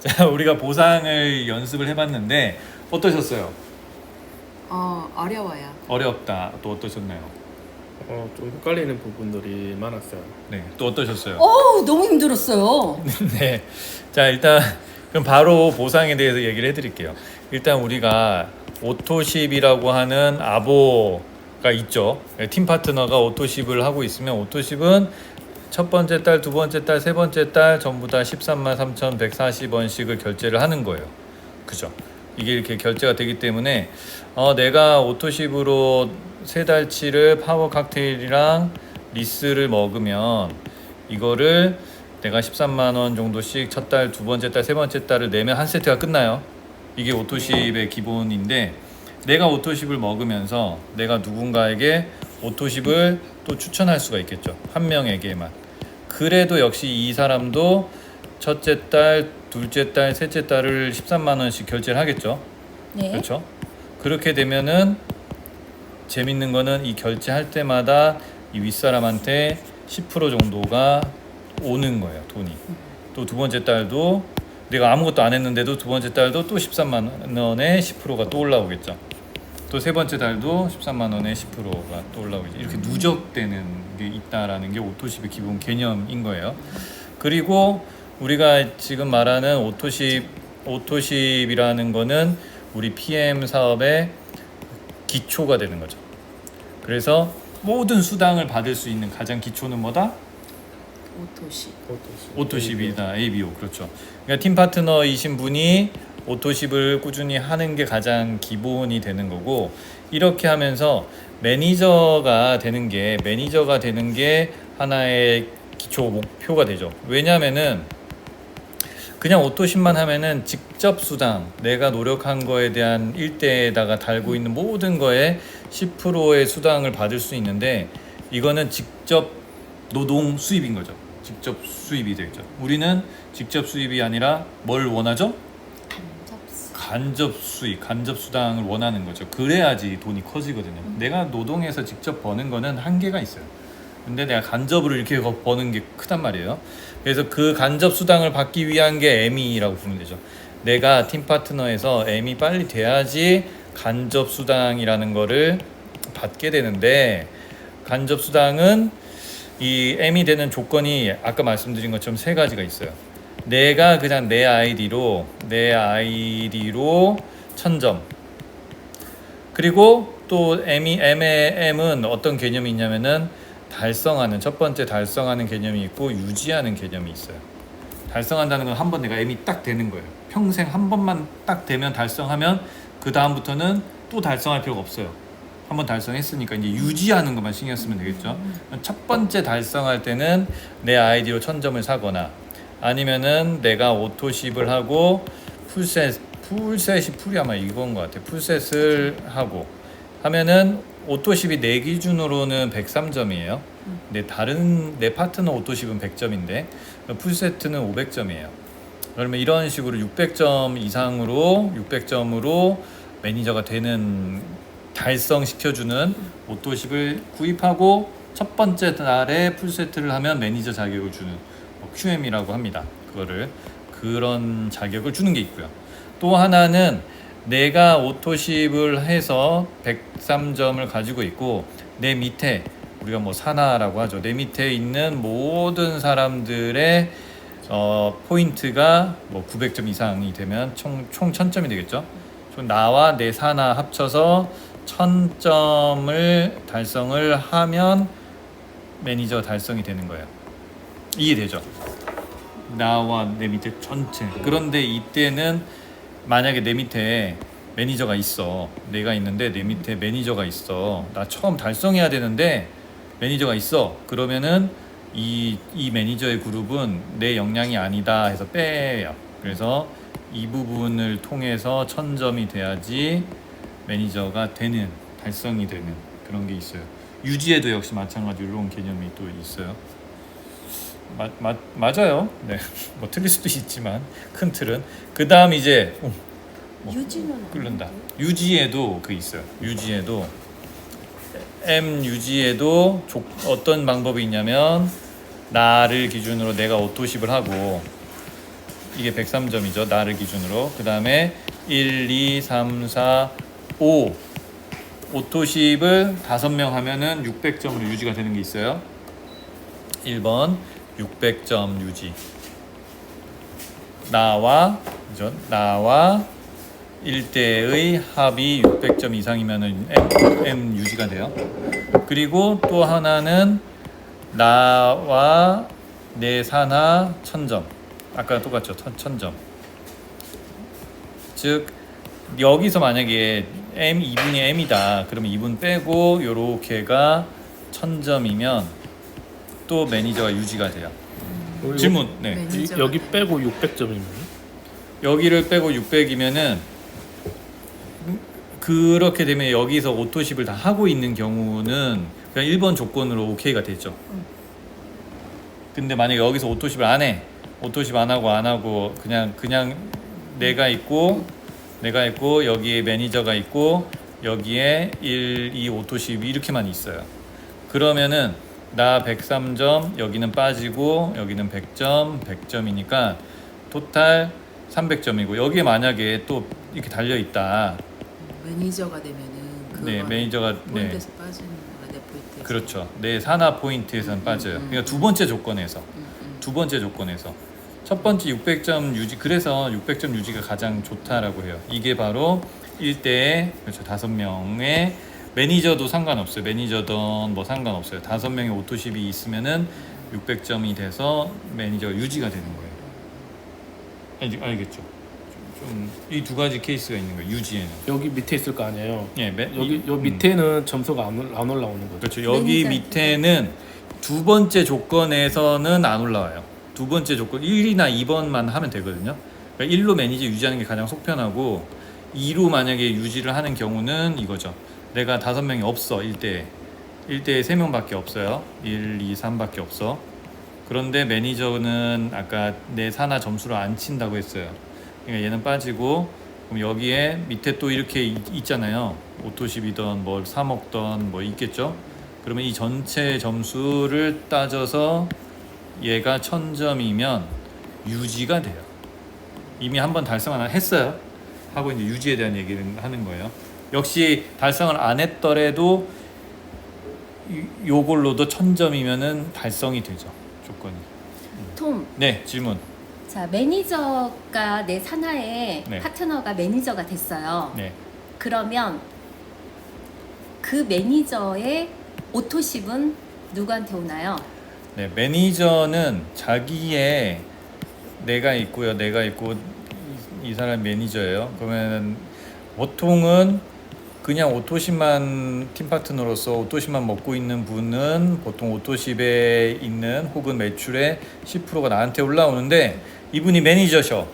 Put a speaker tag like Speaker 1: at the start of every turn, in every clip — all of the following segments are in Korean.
Speaker 1: 자, 우리가 보상을 연습을 해봤는데 어떠셨어요?
Speaker 2: 어려워요.
Speaker 1: 어렵다. 또 어떠셨나요?
Speaker 3: 좀 헷갈리는 부분들이 많았어요.
Speaker 1: 네, 또 어떠셨어요?
Speaker 2: 너무 힘들었어요.
Speaker 1: 네. 자, 일단 그럼 바로 보상에 대해서 얘기를 해드릴게요. 일단 우리가 오토십이라고 하는 아보가 있죠. 팀 파트너가 오토십을 하고 있으면 오토십은 첫 번째 달, 두 번째 달, 세 번째 달 전부 다 13만 3,140원씩을 결제를 하는 거예요. 그죠? 이게 이렇게 결제가 되기 때문에 내가 오토십으로 세 달치를 파워 칵테일이랑 리스를 먹으면 이거를 내가 13만 원 정도씩 첫 달, 두 번째 달, 세 번째 달을 내면 한 세트가 끝나요. 이게 오토십의 기본인데 내가 오토십을 먹으면서 내가 누군가에게 오토십을 또 추천할 수가 있겠죠. 한 명에게만. 그래도 역시 이 사람도 첫째 달, 둘째 달, 셋째 달을 13만 원씩 결제를 하겠죠.
Speaker 2: 네.
Speaker 1: 그렇죠? 그렇게 되면은 재밌는 거는 이 결제할 때마다 이 윗사람한테 10% 정도가 오는 거예요, 돈이. 또 두 번째 달도 내가 아무것도 안 했는데도 두 번째 달도 또 13만 원에 10%가 또 올라오겠죠. 또 세 번째 달도 13만 원에 10%가 또 올라오겠죠. 이렇게 누적되는 게 있다라는 게 오토십의 기본 개념인 거예요. 그리고 우리가 지금 말하는 오토십이라는 거는 우리 PM 사업의 기초가 되는 거죠. 그래서 모든 수당을 받을 수 있는 가장 기초는 뭐다? 오토십이다. ABO. 그렇죠. 그러니까 팀 파트너이신 분이 오토십을 꾸준히 하는 게 가장 기본이 되는 거고, 이렇게 하면서 매니저가 되는 게 하나의 기초 목표가 되죠. 왜냐면은 그냥 오토십만 하면은 직접 수당, 내가 노력한 거에 대한 일대에다가 달고 있는 모든 거에 10%의 수당을 받을 수 있는데, 이거는 직접 노동 수입인 거죠. 직접 수입이 되죠. 우리는 직접 수입이 아니라 뭘 원하죠? 간접 수익, 간접 수당을 원하는 거죠. 그래야지 돈이 커지거든요. 내가 노동해서 직접 버는 거는 한계가 있어요. 근데 내가 간접으로 이렇게 버는 게 크단 말이에요. 그래서 그 간접 수당을 받기 위한 게 M이라고 부르면 되죠. 내가 팀 파트너에서 M이 빨리 돼야지 간접 수당이라는 거를 받게 되는데, 간접 수당은 이 M이 되는 조건이 아까 말씀드린 것처럼 세 가지가 있어요. 내가 그냥 내 아이디로 1000점. 그리고 또 M의 M은 어떤 개념이 있냐면은 첫 번째 달성하는 개념이 있고 유지하는 개념이 있어요. 달성한다는 건 한 번 내가 M이 딱 되는 거예요. 평생 한 번만 딱 되면 달성하면 그 다음부터는 또 달성할 필요가 없어요. 한 번 달성했으니까 이제 유지하는 것만 신경 쓰면 되겠죠. 첫 번째 달성할 때는 내 아이디로 1000점을 사거나, 아니면은 내가 오토십을 하고 풀이 아마 이건 것 같아. 풀셋을 하고 하면은 오토십이 내 기준으로는 103점이에요. 내 파트너 오토십은 100점인데 풀세트는 500점이에요. 그러면 이런 식으로 600점으로 매니저가 되는, 달성시켜주는 오토십을 구입하고 첫 번째 달에 풀세트를 하면 매니저 자격을 주는 QM이라고 합니다. 그런 자격을 주는 게 있고요. 또 하나는 내가 오토십을 해서 103점을 가지고 있고 내 밑에, 우리가 뭐 산하라고 하죠. 내 밑에 있는 모든 사람들의 포인트가 뭐 900점 이상이 되면 총 1000점이 되겠죠. 나와 내 산하 합쳐서 1000점을 달성을 하면 매니저 달성이 되는 거예요. 이해되죠? 나와 내 밑에 전체. 그런데 이때는 만약에 내 밑에 매니저가 있어. 내가 있는데 내 밑에 매니저가 있어. 나 처음 달성해야 되는데 매니저가 있어. 그러면은 이 매니저의 그룹은 내 역량이 아니다 해서 빼요. 그래서 이 부분을 통해서 1000점이 돼야지 매니저가 되는, 달성이 되는 그런 게 있어요. 유지에도 역시 마찬가지로 이런 개념이 또 있어요. 맞아요. 네. 뭐 틀릴 수도 있지만 큰 틀은. 그 다음 이제
Speaker 2: 유지는
Speaker 1: 끓는다. 유지에도 있어요. 유지에도 유지에도 어떤 방법이 있냐면, 나를 기준으로 내가 오토십을 하고 이게 103점이죠. 나를 기준으로. 그 다음에 1, 2, 3, 4, 5 오토십을 5명 하면은 600점으로 유지가 되는 게 있어요. 1번 600점 유지. 나와 1대의 합이 600점 이상이면은 M 유지가 돼요. 그리고 또 하나는 나와 내 산하 1000점. 아까 똑같죠. 1000점. 즉 여기서 만약에 M2분이 M이다. 그러면 2분 빼고 요렇게가 1000점이면 또 매니저가 유지가 돼요. 질문. 네.
Speaker 2: 매니저가
Speaker 3: 여기 빼고 600점이면
Speaker 1: 여기를 빼고 600이면은 그렇게 되면 여기서 오토십을 다 하고 있는 경우는 그냥 1번 조건으로 오케이가 되죠. 근데 만약에 여기서 오토십을 안 해. 오토십 안 하고 그냥 내가 있고 여기에 매니저가 있고 여기에 1, 2 오토십 이렇게만 있어요. 그러면은 나 103점, 여기는 빠지고 여기는 100점, 100점이니까 토탈 300점이고 여기에 만약에 또 이렇게 달려 있다.
Speaker 2: 매니저가 되면은 그거
Speaker 1: 네, 매니저가
Speaker 2: 포인트에서 빠지는 거라 내 포인트에서.
Speaker 1: 그렇죠. 내 산하 포인트에서는 빠져요. 그러니까 두 번째 조건에서. 첫 번째 600점 유지. 그래서 600점 유지가 가장 좋다라고 해요. 이게 바로 1대에 그렇죠. 5명의 매니저도 상관없어요. 매니저든 뭐 상관없어요. 5명의 오토십이 있으면은 600점이 돼서 매니저가 유지가 되는 거예요. 알겠죠? 좀 이 두 가지 케이스가 있는 거예요. 유지에는.
Speaker 3: 여기 밑에 있을 거 아니에요.
Speaker 1: 예,
Speaker 3: 여기 밑에는 점수가 안 올라오는 거죠.
Speaker 1: 그렇죠. 여기
Speaker 2: 매니저.
Speaker 1: 밑에는 두 번째 조건에서는 안 올라와요. 두 번째 조건 1이나 2번만 하면 되거든요. 그러니까 1로 매니저 유지하는 게 가장 속편하고 2로 만약에 유지를 하는 경우는 이거죠. 내가 5명이 없어. 1대에 3명밖에 없어요. 1, 2, 3밖에 없어. 그런데 매니저는 아까 내 산하 점수를 안 친다고 했어요. 그러니까 얘는 빠지고 그럼 여기에 밑에 또 이렇게 있잖아요. 오토십이던 뭘 사먹던 뭐 있겠죠. 그러면 이 전체 점수를 따져서 얘가 1000점이면 유지가 돼요. 이미 한번 달성을 했어요. 하고 이제 유지에 대한 얘기를 하는 거예요. 역시 달성을 안 했더라도 요걸로도 1000점이면은 달성이 되죠. 조건이.
Speaker 4: 톰,
Speaker 1: 네, 질문.
Speaker 4: 자 매니저가 내 산하에
Speaker 1: 네.
Speaker 4: 파트너가 매니저가 됐어요.
Speaker 1: 네.
Speaker 4: 그러면 그 매니저의 오토십은 누구한테 오나요?
Speaker 1: 네, 매니저는 자기의 내가 있고 이 사람 매니저예요. 그러면 보통은 그냥 오토십만 팀 파트너로서 오토십만 먹고 있는 분은 보통 오토십에 있는 혹은 매출의 10%가 나한테 올라오는데 이분이 매니저셔.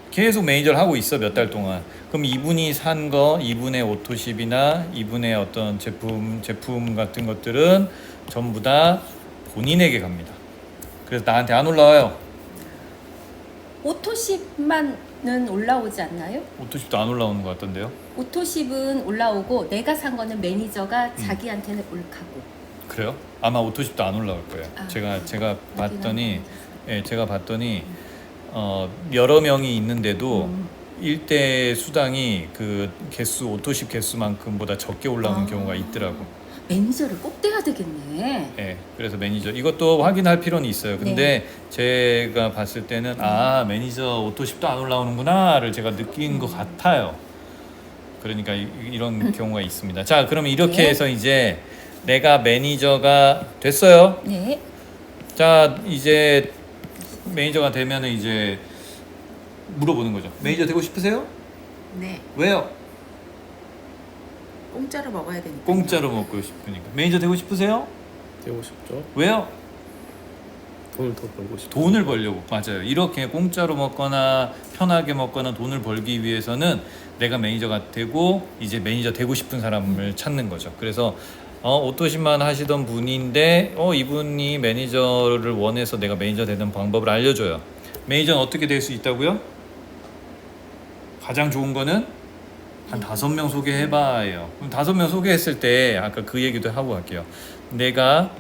Speaker 1: 계속 매니저를 하고 있어 몇 달 동안. 그럼 이분이 산 거, 이분의 오토십이나 이분의 어떤 제품 같은 것들은 전부 다 본인에게 갑니다. 그래서 나한테 안 올라와요.
Speaker 4: 오토십만은 올라오지 않나요?
Speaker 1: 오토십도 안 올라오는 것 같던데요.
Speaker 4: 오토십은 올라오고 내가 산 거는 매니저가 자기한테는 올가고.
Speaker 1: 그래요? 아마 오토십도 안 올라올 거예요.
Speaker 4: 아,
Speaker 1: 제가 봤더니 여러 명이 있는데도 1대 수당이 그 개수 오토십 개수만큼보다 적게 올라오는 경우가 있더라고.
Speaker 4: 매니저를 꼭 떼야 되겠네.
Speaker 1: 예, 그래서 매니저 이것도 확인할 필요는 있어요. 근데 제가 봤을 때는 매니저 오토십도 안 올라오는구나를 제가 느낀 것 같아요. 그러니까 이런 경우가 있습니다. 자, 그러면 이렇게
Speaker 4: 네.
Speaker 1: 해서 이제 내가 매니저가 됐어요.
Speaker 4: 네.
Speaker 1: 자, 이제 매니저가 되면은 이제 물어보는 거죠. 매니저 되고 싶으세요?
Speaker 2: 네,
Speaker 1: 왜요?
Speaker 2: 공짜로 먹어야 되니까.
Speaker 1: 공짜로 먹고 싶으니까. 매니저 되고 싶으세요?
Speaker 3: 되고 싶죠.
Speaker 1: 왜요?
Speaker 3: 돈을 더 벌고 싶죠.
Speaker 1: 돈을 벌려고. 맞아요. 이렇게 공짜로 먹거나 편하게 먹거나 돈을 벌기 위해서는 내가 매니저가 되고 이제 매니저 되고 싶은 사람을 찾는 거죠. 그래서 오토십만 하시던 분인데 이분이 매니저를 원해서 내가 매니저 되는 방법을 알려줘요. 매니저는 어떻게 될 수 있다고요? 가장 좋은 거는 한 5명 소개해봐요. 그럼 5명 소개했을 때 아까 그 얘기도 하고 갈게요. 내가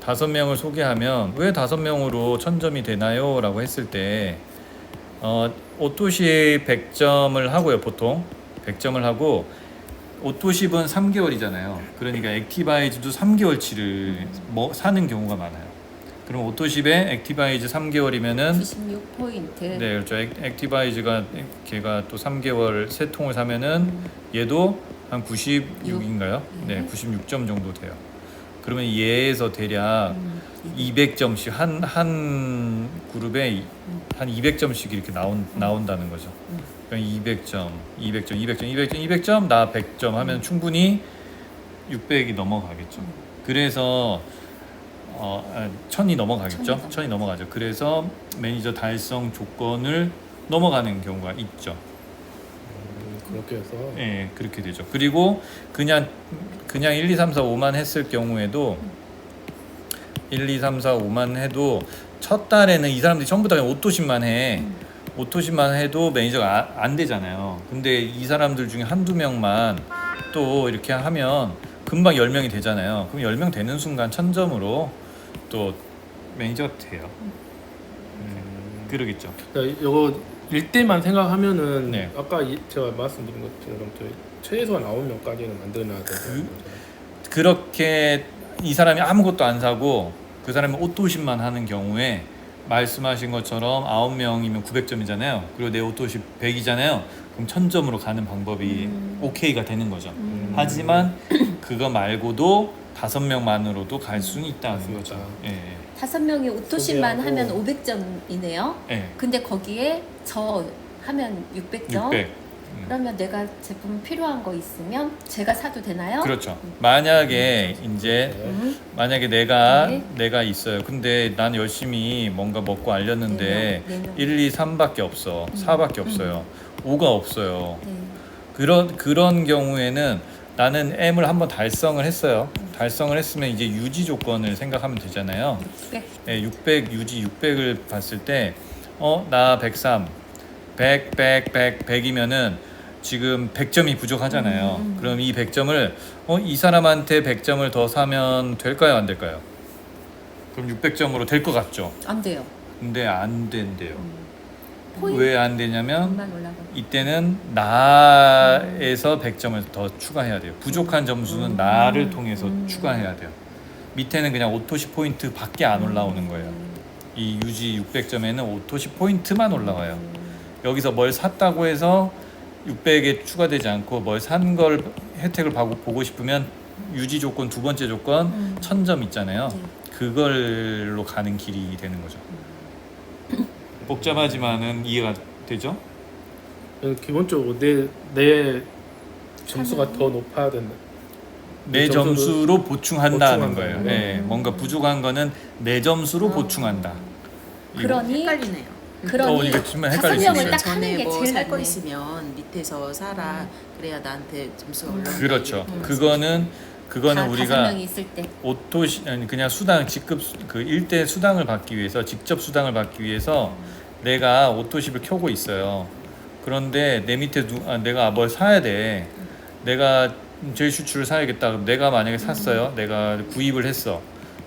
Speaker 1: 5명을 소개하면 왜 5명으로 1000점이 되나요? 라고 했을 때 오토십 100점을 하고요. 보통 100점을 하고 오토십은 3개월이잖아요. 그러니까 액티바이즈도 3개월치를 사는 경우가 많아요. 그럼 오토십에 액티바이즈 3개월이면은
Speaker 4: 96포인트.
Speaker 1: 네, 그렇죠. 액티바이즈가 걔가 또 3개월 세 통을 사면은 얘도 한 96인가요? 네, 96점 정도 돼요. 그러면 얘에서 대략 200점씩 한 그룹에 한 200점씩 이렇게 나온다는 거죠. 그러니까 200점, 나 100점 하면 충분히 600이 넘어가겠죠. 그래서 1000이 넘어가겠죠. 1000이 넘어가죠. 그래서 매니저 달성 조건을 넘어가는 경우가 있죠.
Speaker 3: 그렇게 해서
Speaker 1: 예, 그렇게 되죠. 그리고 그냥 1, 2, 3, 4, 5만 했을 경우에도 1, 2, 3, 4, 5만 해도 첫 달에는 이 사람들이 전부 다 그냥 오토십만 해. 오토십만 해도 매니저가 안 되잖아요. 근데 이 사람들 중에 한두 명만 또 이렇게 하면 금방 10명이 되잖아요. 그럼 10명 되는 순간 1000점으로 또 매니저가 돼요. 그러겠죠.
Speaker 3: 이거 일대만 생각하면은
Speaker 1: 네.
Speaker 3: 아까 제가 말씀드린 것처럼 최소한 9명까지는 만들어놔야 되잖아요.
Speaker 1: 그렇게 이 사람이 아무것도 안 사고 그 사람이 오토십만 하는 경우에 말씀하신 것처럼 9명이면 900점이잖아요. 그리고 내 오토십 100이잖아요. 그럼 1000점으로 가는 방법이 오케이가 되는 거죠. 하지만 그거 말고도 5명만으로도 갈 수는 있다는
Speaker 3: 맞습니다.
Speaker 1: 거죠. 예.
Speaker 4: 5명이 오토십만
Speaker 3: 소비하고.
Speaker 4: 하면 500점이네요.
Speaker 1: 예.
Speaker 4: 근데 거기에 저 하면 600점.
Speaker 1: 600.
Speaker 4: 그러면 내가 제품 필요한 거 있으면 제가 사도 되나요?
Speaker 1: 그렇죠. 만약에 이제
Speaker 4: 음.
Speaker 1: 만약에
Speaker 4: 네.
Speaker 1: 내가 있어요. 근데 난 열심히 뭔가 먹고 알렸는데
Speaker 4: 네 명.
Speaker 1: 1, 2, 3밖에 없어. 4밖에 없어요. 5가 없어요.
Speaker 4: 네.
Speaker 1: 그런 경우에는 나는 M을 한번 달성을 했어요. 달성을 했으면 이제 유지 조건을 생각하면 되잖아요.
Speaker 4: 600.
Speaker 1: 네, 600 유지 600을 봤을 때 나 103, 100이면은 지금 100점이 부족하잖아요. 그럼 이 100점을 이 사람한테 100점을 더 사면 될까요, 안 될까요? 그럼 600점으로 될 것 같죠.
Speaker 4: 안 돼요.
Speaker 1: 근데 안 된대요.
Speaker 4: 포인트
Speaker 1: 왜 안 되냐면
Speaker 4: 만 올라가.
Speaker 1: 이때는 나에서 100점을 더 추가해야 돼요. 부족한 점수는 나를 통해서 추가해야 돼요. 밑에는 그냥 오토시 포인트 밖에 안 올라오는 거예요. 이 유지 600점에는 오토시 포인트만 올라와요. 여기서 뭘 샀다고 해서 600에 추가되지 않고 뭘 산 걸 혜택을 보고 싶으면 유지 조건 두 번째 조건 1000점 있잖아요.
Speaker 4: 네.
Speaker 1: 그걸로 가는 길이 되는 거죠. 복잡하지만은 이해가 되죠?
Speaker 3: 기본적으로 내 점수가 더 높아야 된다.
Speaker 1: 내 점수로 보충한다는 거예요.
Speaker 3: 보충한다는
Speaker 1: 예, 뭔가 부족한 거는 내 점수로 보충한다.
Speaker 4: 그러니
Speaker 2: 헷갈리네요.
Speaker 4: 그러니
Speaker 1: 이거 정말
Speaker 4: 다섯
Speaker 1: 헷갈릴 수
Speaker 4: 명을
Speaker 1: 있어요.
Speaker 4: 딱 하는
Speaker 2: 전에
Speaker 4: 게
Speaker 2: 뭐
Speaker 4: 제일
Speaker 2: 살 거
Speaker 4: 낫네.
Speaker 2: 있으면 밑에서 사라. 그래야 나한테 점수가 올라온다.
Speaker 1: 그렇죠.
Speaker 2: 이렇게
Speaker 1: 그거는
Speaker 4: 다
Speaker 1: 우리가
Speaker 4: 5명이 있을 때.
Speaker 1: 아니 그냥 수당 직급 그 일대 수당을 받기 위해서 직접 수당을 받기 위해서 내가 오토십을 켜고 있어요. 그런데 내 밑에 내가 뭘 사야 돼. 내가 제일 슈츠를 사야겠다. 그럼 내가 만약에 샀어요. 내가 구입을 했어.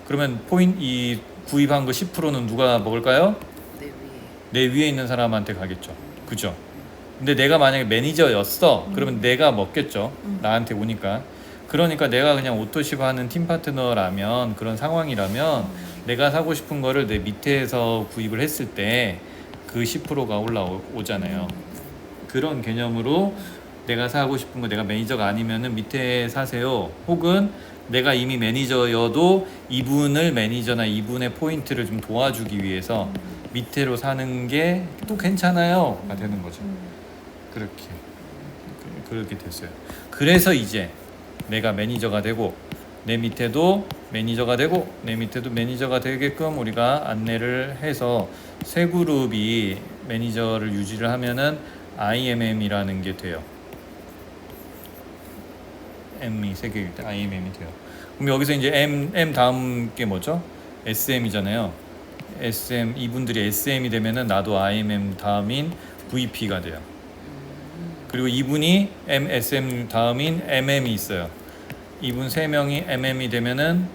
Speaker 1: 그러면 이 구입한 거 10%는 누가 먹을까요?
Speaker 2: 내 위에.
Speaker 1: 내 위에 있는 사람한테 가겠죠. 그죠? 근데 내가 만약에 매니저였어. 그러면 내가 먹겠죠. 나한테 오니까. 그러니까 내가 그냥 오토십 하는 팀 파트너라면 그런 상황이라면 내가 사고 싶은 거를 내 밑에서 구입을 했을 때 그 10%가 올라오잖아요. 그런 개념으로 내가 사고 싶은 거 내가 매니저가 아니면은 밑에 사세요. 혹은 내가 이미 매니저여도 이분을 매니저나 이분의 포인트를 좀 도와주기 위해서 밑에로 사는 게 또 괜찮아요가 되는 거죠. 그렇게 됐어요. 그래서 이제 내가 매니저가 되고 내 밑에도 매니저가 되고 내 밑에도 매니저가 되게끔 우리가 안내를 해서 세 그룹이 매니저를 유지를 하면은 IMM이라는 게 돼요. M이 세 개일 때 IMM이 돼요. 그럼 여기서 이제 M 다음 게 뭐죠? SM이잖아요. SM 이분들이 SM이 되면은 나도 IMM 다음인 VP가 돼요. 그리고 이분이 SM 다음인 MM이 있어요. 이분 세 명이 MM이 되면은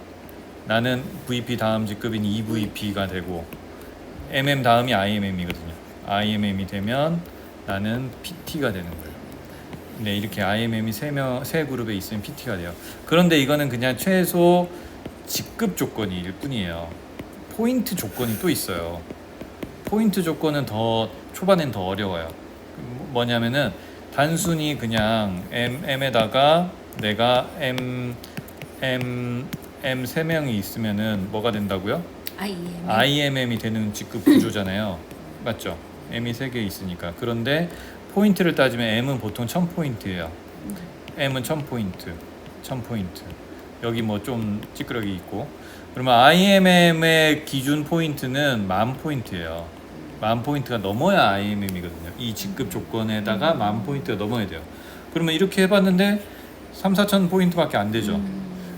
Speaker 1: 나는 VP 다음 직급인 EVP가 되고 MM 다음이 IMM이거든요. IMM이 되면 나는 PT가 되는 거예요. 네, 이렇게 IMM이 세 그룹에 있으면 PT가 돼요. 그런데 이거는 그냥 최소 직급 조건일 뿐이에요. 포인트 조건이 또 있어요. 포인트 조건은 더 초반엔 더 어려워요. 뭐냐면은 단순히 그냥 M에다가 내가 M 3명이 있으면은 뭐가 된다고요? IMM이 되는 직급 구조잖아요. 맞죠? M이 3개 있으니까. 그런데 포인트를 따지면 M은 보통 1000포인트예요. M은 1000포인트. 여기 뭐 좀 찌끄러기 있고. 그러면 IMM의 기준 포인트는 10,000포인트예요. 10,000포인트가 넘어야 IMM이거든요. 이 직급 조건에다가 10,000포인트가 넘어야 돼요. 그러면 이렇게 해봤는데 3,4천 포인트밖에 안 되죠.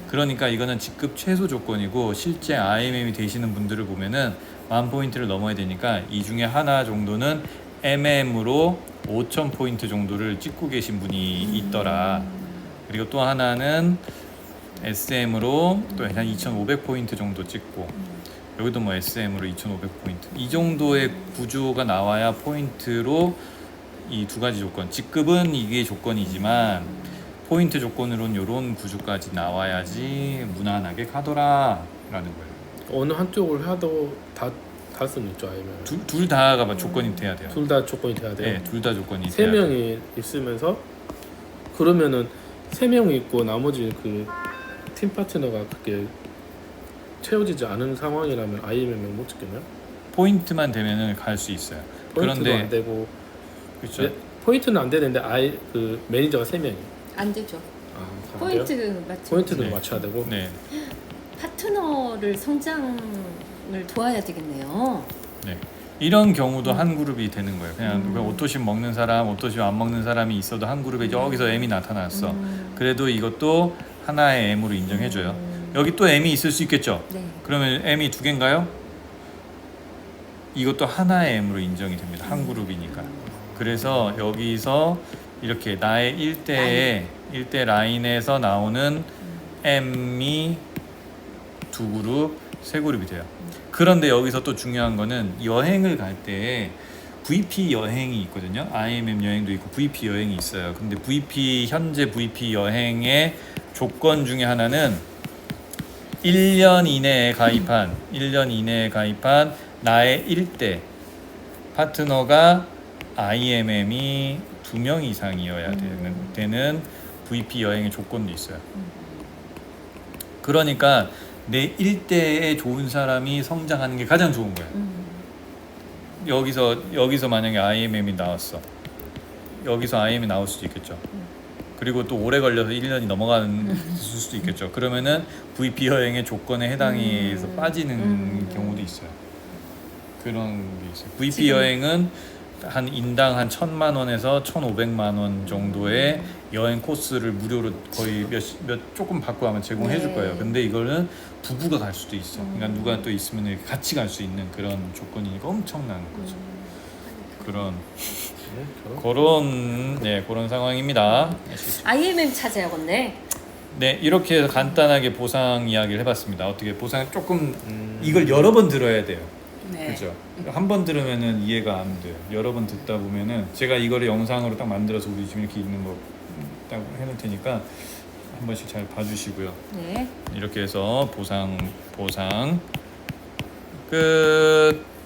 Speaker 1: 그러니까 이거는 직급 최소 조건이고 실제 IMM이 되시는 분들을 보면은 10,000포인트를 넘어야 되니까 이 중에 하나 정도는 MM으로 5,000포인트 정도를 찍고 계신 분이 있더라. 그리고 또 하나는 SM으로 또 한 2,500포인트 정도 찍고 여기도 뭐 SM으로 2,500포인트 이 정도의 구조가 나와야 포인트로 이 두 가지 조건 직급은 이게 조건이지만 포인트 조건으로는 이런 구조까지 나와야지 무난하게 가더라 라는 거예요.
Speaker 3: 어느 한쪽을 해도 다 달 수는 있죠. 아니면
Speaker 1: 둘 다가 조건이 돼야 돼요.
Speaker 3: 둘 다 조건이 돼야 돼요.
Speaker 1: 네, 둘 다 조건이
Speaker 3: 세
Speaker 1: 돼야 돼요.
Speaker 3: 명이 있으면서 그러면은 3명이 있고 나머지 그 팀 파트너가 그게 채워지지 않은 상황이라면 IMM을 못 찍겠나요?
Speaker 1: 포인트만 되면은 갈 수 있어요.
Speaker 3: 포인트도
Speaker 1: 그런데
Speaker 3: 안 되고
Speaker 1: 그렇죠.
Speaker 3: 네, 포인트는 안 되는데 그 매니저가 3명이
Speaker 4: 안 되죠.
Speaker 3: 안 돼요?
Speaker 4: 포인트 맞죠?
Speaker 3: 포인트도
Speaker 1: 네.
Speaker 3: 맞춰야 되고
Speaker 1: 네,
Speaker 4: 파트너를 성장을 도와야 되겠네요.
Speaker 1: 네. 이런 경우도 한 그룹이 되는 거예요. 그냥 오토십 먹는 사람, 오토십 안 먹는 사람이 있어도 한 그룹에 여기서 M이 나타났어. 그래도 이것도 하나의 M으로 인정해줘요. 여기 또 M이 있을 수 있겠죠.
Speaker 4: 네.
Speaker 1: 그러면 M이 2개인가요? 이것도 하나의 M으로 인정이 됩니다. 한 그룹이니까. 그래서 여기서 이렇게 나의 1대 라인에서 나오는 M이 2그룹, 3그룹이 돼요. 그런데 여기서 또 중요한 거는 여행을 갈 때 VP 여행이 있거든요. IMM 여행도 있고 VP 여행이 있어요. 근데 현재 VP 여행의 조건 중에 하나는 1년 이내에 가입한 나의 1대 파트너가 IMM이 2명 이상이어야 되는 VP 여행의 조건도 있어요. 그러니까 내 1대에 좋은 사람이 성장하는 게 가장 좋은 거예요. 여기서 만약에 IMM이 나왔어. 여기서 IMM이 나올 수도 있겠죠. 그리고 또 오래 걸려서 1년이 넘어가는 수도 있겠죠. 그러면은 VP 여행의 조건에 해당해서 빠지는 경우도 있어요. 그런 게 있어요. VP 여행은 한 인당 한 1,000만 원에서 1,500만 원 정도의 여행 코스를 무료로 거의 조금 받고 하면 제공해 줄 거예요. 근데 이거는 부부가 갈 수도 있어. 그러니까 누가 또 있으면 이렇게 같이 갈 수 있는 그런 조건이니까 엄청난 거죠. 그런 상황입니다. 아시겠죠?
Speaker 4: IMM 찾아야겠네.
Speaker 1: 네, 이렇게 해서 간단하게 보상 이야기를 해봤습니다. 어떻게 보상 조금 이걸 여러 번 들어야 돼요.
Speaker 2: 네.
Speaker 1: 그렇죠. 한 번 들으면은 이해가 안 돼요. 여러 번 듣다 보면은 제가 이거를 영상으로 딱 만들어서 우리 지금 이렇게 있는 거 딱 해놓을 테니까 한 번씩 잘 봐주시고요.
Speaker 4: 네.
Speaker 1: 이렇게 해서 보상 끝.